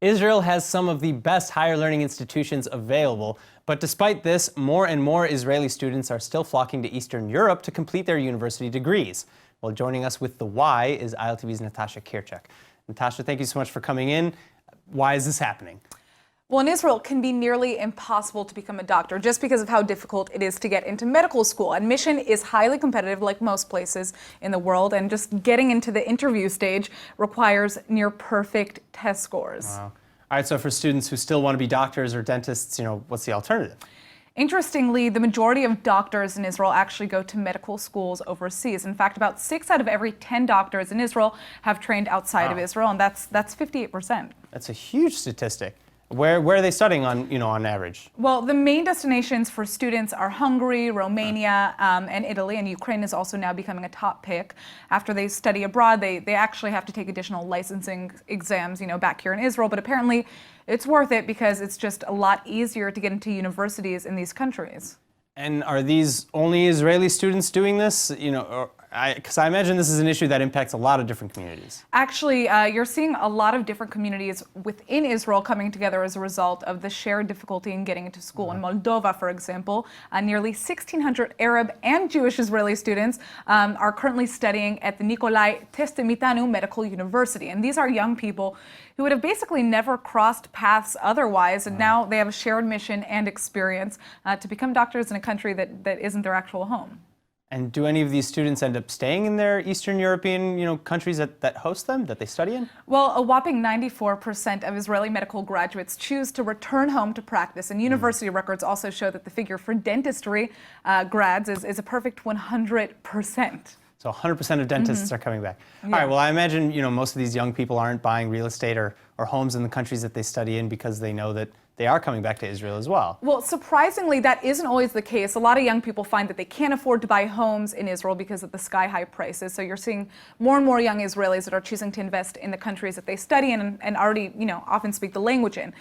Israel has some of the best higher learning institutions available, but despite this, more and more Israeli students are still flocking to Eastern Europe to complete their university degrees. Well, joining us with the why is ILTV's Natasha Kirchak. Natasha, thank you so much for coming in. Why is this happening? Well, in Israel, it can be nearly impossible to become a doctor just because of how difficult it is to get into medical school. Admission is highly competitive, like most places in the world, and just getting into the interview stage requires near perfect test scores. Wow. All right, so for students who still want to be doctors or dentists, what's the alternative? Interestingly, the majority of doctors in Israel actually go to medical schools overseas. In fact, about 6 out of every 10 doctors in Israel have trained outside of Israel, and that's 58%. That's a huge statistic. Where are they studying on average? Well, the main destinations for students are Hungary, Romania, and Italy, and Ukraine is also now becoming a top pick. After they study abroad, they actually have to take additional licensing exams, back here in Israel, but apparently it's worth it because it's just a lot easier to get into universities in these countries. And are these only Israeli students doing this? Because I imagine this is an issue that impacts a lot of different communities. Actually, you're seeing a lot of different communities within Israel coming together as a result of the shared difficulty in getting into school. In Moldova, for example, nearly 1,600 Arab and Jewish Israeli students are currently studying at the Nikolai Testemitanu Medical University. And these are young people who would have basically never crossed paths otherwise, and now they have a shared mission and experience to become doctors in a country that isn't their actual home. And do any of these students end up staying in their Eastern European, countries that host them, that they study in? Well, a whopping 94% of Israeli medical graduates choose to return home to practice, and university records also show that the figure for dentistry grads is a perfect 100%. So 100% of dentists are coming back. Yeah. All right, well, I imagine, most of these young people aren't buying real estate or homes in the countries that they study in because they know that they are coming back to Israel as well. Well, surprisingly, that isn't always the case. A lot of young people find that they can't afford to buy homes in Israel because of the sky-high prices. So you're seeing more and more young Israelis that are choosing to invest in the countries that they study in and already, often speak the language in.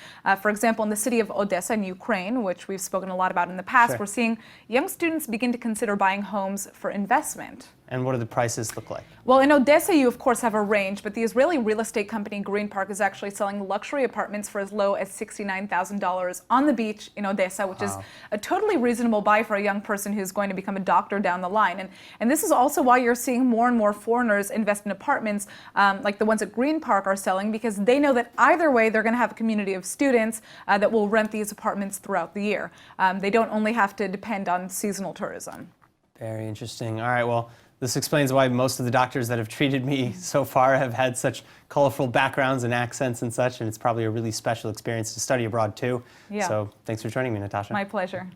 For example, in the city of Odessa in Ukraine, which we've spoken a lot about in the past, we're seeing young students begin to consider buying homes for investment. And what do the prices look like? Well, in Odessa, you of course have a range, but the Israeli real estate company Green Park is actually selling luxury apartments for as low as $69,000 on the beach in Odessa, which is a totally reasonable buy for a young person who's going to become a doctor down the line. And this is also why you're seeing more and more foreigners invest in apartments like the ones that Green Park are selling, because they know that either way they're going to have a community of students that will rent these apartments throughout the year. They don't only have to depend on seasonal tourism. Very interesting. All right, well, this explains why most of the doctors that have treated me so far have had such colorful backgrounds and accents and such, and it's probably a really special experience to study abroad too. Yeah. So thanks for joining me, Natasha. My pleasure.